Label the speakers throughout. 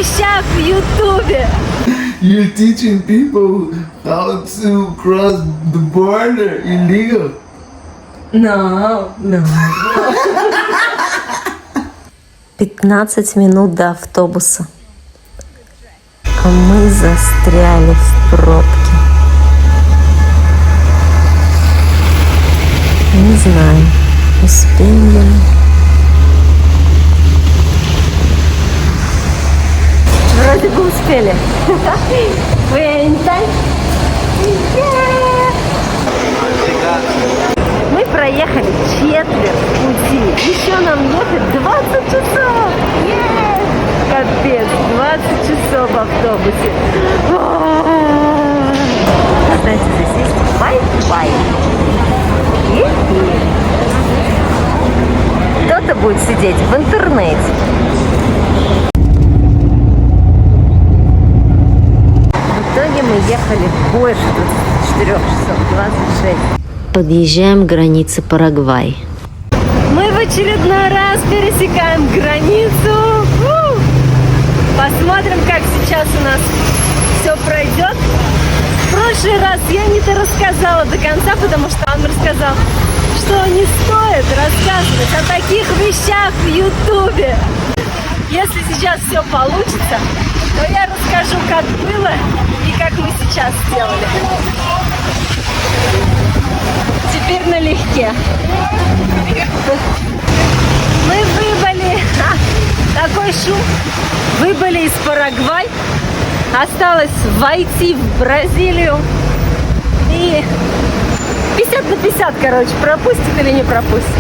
Speaker 1: вещах в Ютубе.
Speaker 2: You're teaching people how to cross the border illegal.
Speaker 1: No. 15 минут до автобуса. А мы застряли в пробке. Не знаю, успеем ли мы. Вроде бы успели. Мы проехали четверть пути. Еще нам ехать 20 часов. Капец, 20 часов в автобусе. Кстати, здесь есть Wi-Fi. Кто-то будет сидеть в интернете. В итоге мы ехали больше 4 часов, 26. Подъезжаем к границе Парагвай. Мы в очередной раз пересекаем границу. Посмотрим, как сейчас у нас все пройдет. В прошлый раз я не рассказала до конца, потому что он рассказал, что не стоит рассказывать о таких вещах в Ютубе. Если сейчас все получится, то я расскажу, как было и как мы сейчас сделали. Теперь налегке. Мы выбыли. Такой шум. Выбыли из Парагвай. Осталось войти в Бразилию. И 50 на 50, короче, пропустят или не пропустят.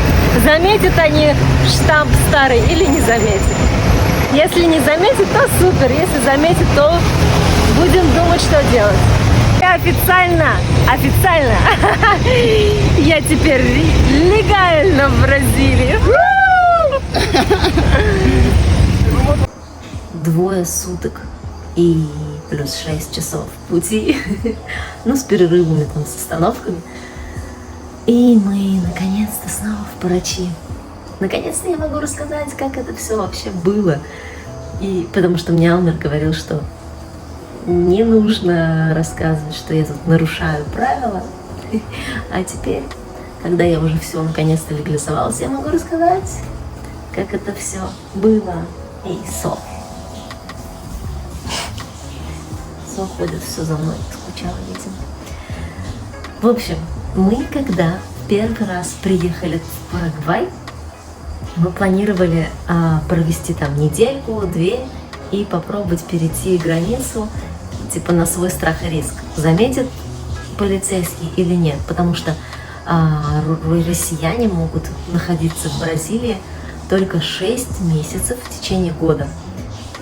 Speaker 1: Заметят они штамп старый или не заметят. Если не заметят, то супер. Если заметят, то будем думать, что делать. Официально, я теперь легально в Бразилии. 2 суток и плюс 6 часов пути. Ну, с перерывами, там, с остановками. И мы, наконец-то, снова в Парачи. Наконец-то я могу рассказать, как это все вообще было. И потому что мне Алмер говорил, что не нужно рассказывать, что я тут нарушаю правила. А теперь, когда я уже все наконец-то легализовалась, я могу рассказать, как это все было. И Со ходит все за мной, скучала, видимо. В общем, мы когда первый раз приехали в Парагвай, мы планировали провести там недельку-две и попробовать перейти границу типа на свой страх и риск. Заметит полицейский или нет, потому что россияне могут находиться в Бразилии только 6 месяцев в течение года.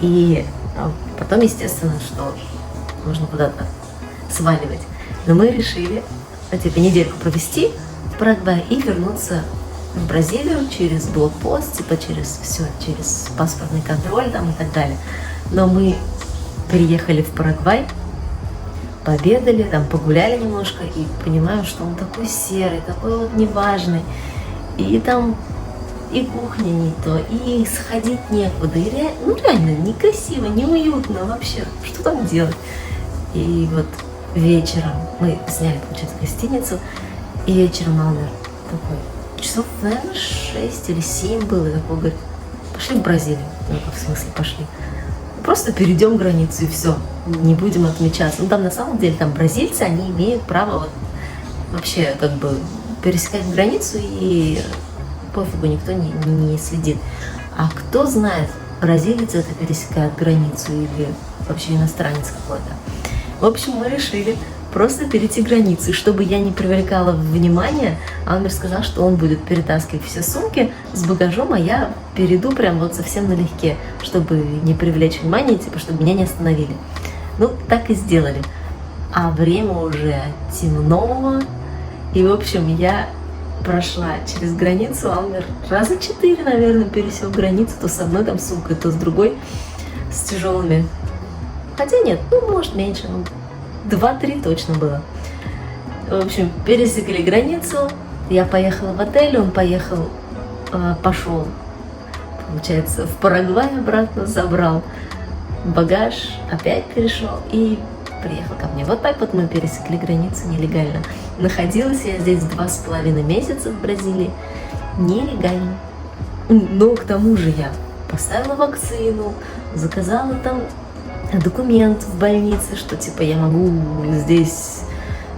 Speaker 1: И потом, естественно, что нужно куда-то сваливать. Но мы решили типа недельку провести в Парагвае и вернуться в Бразилию через блокпост, типа через паспортный контроль там и так далее. Но мы приехали в Парагвай, пообедали, там погуляли немножко и понимаем, что он такой серый, такой вот неважный. И там и кухня не то, и сходить некуда. И реально некрасиво, неуютно вообще. Что там делать? И вот вечером мы сняли, получается, гостиницу, и вечером Алмер такой, часов, наверное, 6 или 7 было, и такой говорит, пошли в Бразилию. Ну, в смысле пошли? Просто перейдем границу и все, не будем отмечаться. Ну, там на самом деле, там бразильцы, они имеют право вот, вообще как бы пересекать границу, и пофигу, никто не следит. А кто знает, бразилец это пересекает границу или вообще иностранец какой-то. В общем, мы решили просто перейти границу. И чтобы я не привлекала внимания, Алмер сказал, что он будет перетаскивать все сумки с багажом, а я перейду прям вот совсем налегке, чтобы не привлечь внимание, типа, чтобы меня не остановили. Ну, так и сделали. А время уже темно, и, в общем, я прошла через границу. Алмер раза 4, наверное, пересек границу, то с одной там сумкой, то с другой, с тяжелыми. Хотя нет, ну, может, меньше, 2-3 точно было. В общем, пересекли границу, я поехала в отель, он пошел, получается, в Парагвай обратно, забрал. багаж опять перешел и приехал ко мне. Вот так вот мы пересекли границу нелегально. Находилась я здесь 2,5 месяца в Бразилии нелегально. Но к тому же я поставила вакцину, заказала там документ в больнице, что типа я могу здесь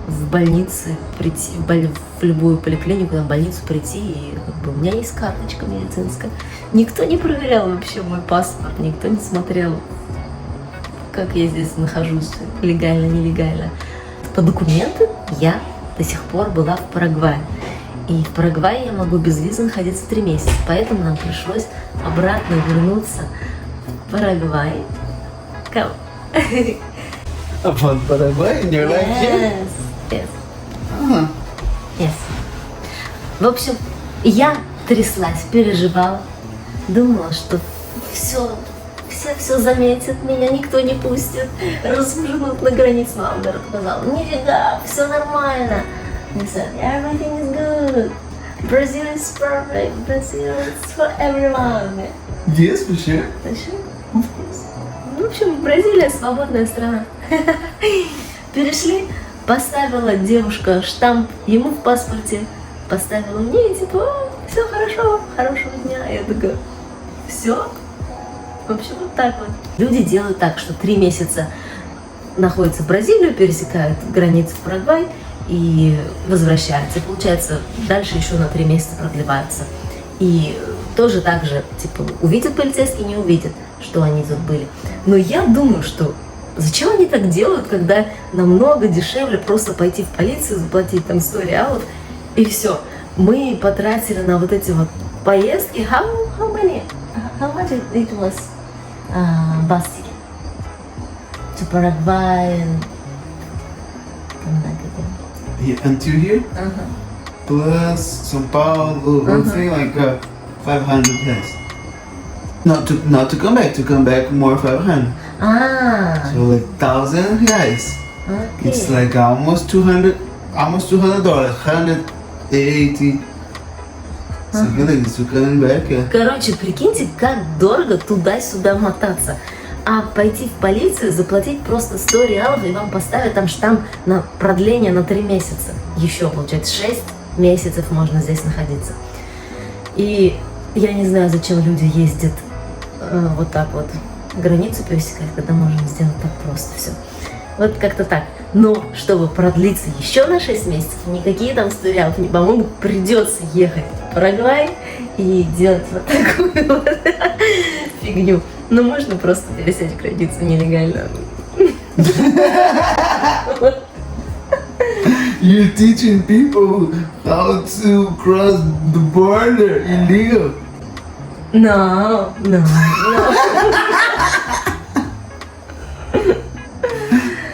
Speaker 1: в больнице прийти, в любую поликлинику, в больницу прийти, и как бы у меня есть карточка медицинская. Никто не проверял вообще мой паспорт, никто не смотрел, как я здесь нахожусь, легально, нелегально. По документам я до сих пор была в Парагвае. И в Парагвае я могу без визы находиться 3 месяца. Поэтому нам пришлось обратно вернуться в Парагвай. Come.
Speaker 2: Upon Paraguay in your life here?
Speaker 1: Yes.
Speaker 2: Uh-huh.
Speaker 1: Yes. В общем, я тряслась, переживала, думала, что все заметят, меня никто не пустит, размажут на границе. Но Амбер сказал, нифига, все нормально. He said, everything is good. Brazil is perfect. Brazil is for everyone.
Speaker 2: Yes, for sure.
Speaker 1: Of course. В общем, Бразилия свободная страна. Перешли, поставила девушка штамп ему в паспорте, поставила мне и типа, все хорошо, хорошего дня. Я такая, все. В общем, вот так вот. Люди делают так, что 3 месяца находятся в Бразилии, пересекают границу в Парагвай и возвращаются. И получается, дальше еще на 3 месяца продлеваются. И тоже так же, типа, увидят полицейский, не увидят, что они тут были. Но я думаю, что зачем они так делают, когда намного дешевле просто пойти в полицию, заплатить там 100 реалов и все. Мы потратили на вот эти вот поездки. How much it was bus ticket to Paraguay and come back again?
Speaker 2: Yeah, until here? Plus São Paulo, one thing like 500 reais. Not to come back, more 500.
Speaker 1: Ah,
Speaker 2: So like 1,000 reais.
Speaker 1: okay.
Speaker 2: It's like almost $200, $180. Something like this to come back. Yeah.
Speaker 1: Короче, прикиньте, как дорого туда-сюда мотаться. А пойти в полицию, заплатить просто 100 реалов, и вам поставят там штамп на продление на 3 месяца. Еще, получается, 6 месяцев можно здесь находиться. И я не знаю, зачем люди ездят вот так вот границу пересекать, когда можно сделать так просто все. Вот как-то так. Но чтобы продлиться еще на 6 месяцев, никакие там 100 реалов не помогут. Придется ехать в Парагвай и делать вот такую вот фигню. Но можно просто пересечь границу нелегально.
Speaker 2: You're teaching people how to cross the border illegal.
Speaker 1: No.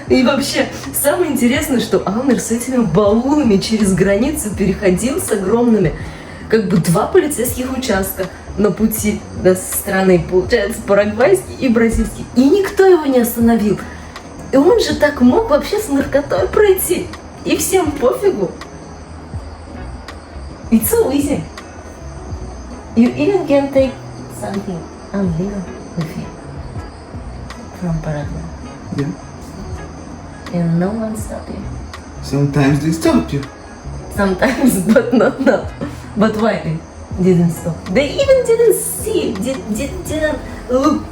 Speaker 1: И вообще, самое интересное, что Амир с этими баулами через границу переходил с огромными, как бы 2 полицейских участка на пути до страны, получается, парагвайский и бразильский. И никто его не остановил. И он же так мог вообще с наркотой пройти. И всем пофигу. It's so easy. You even can take something illegal with you from Paraguay.
Speaker 2: Yeah.
Speaker 1: And no one stop you.
Speaker 2: Sometimes they stop you.
Speaker 1: Sometimes, but not now. But why they didn't stop? They even didn't see, didn't look.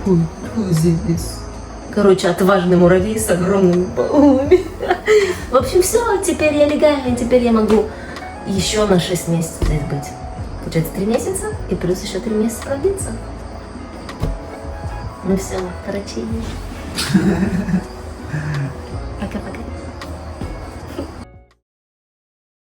Speaker 1: Who is this? Короче, отважный муравей с огромными баулами. В общем, все, теперь я легальная, теперь я могу еще на 6 месяцев здесь быть. Получается 3 месяца, и плюс еще 3 месяца продлится. Ну все, короче. Пока-пока.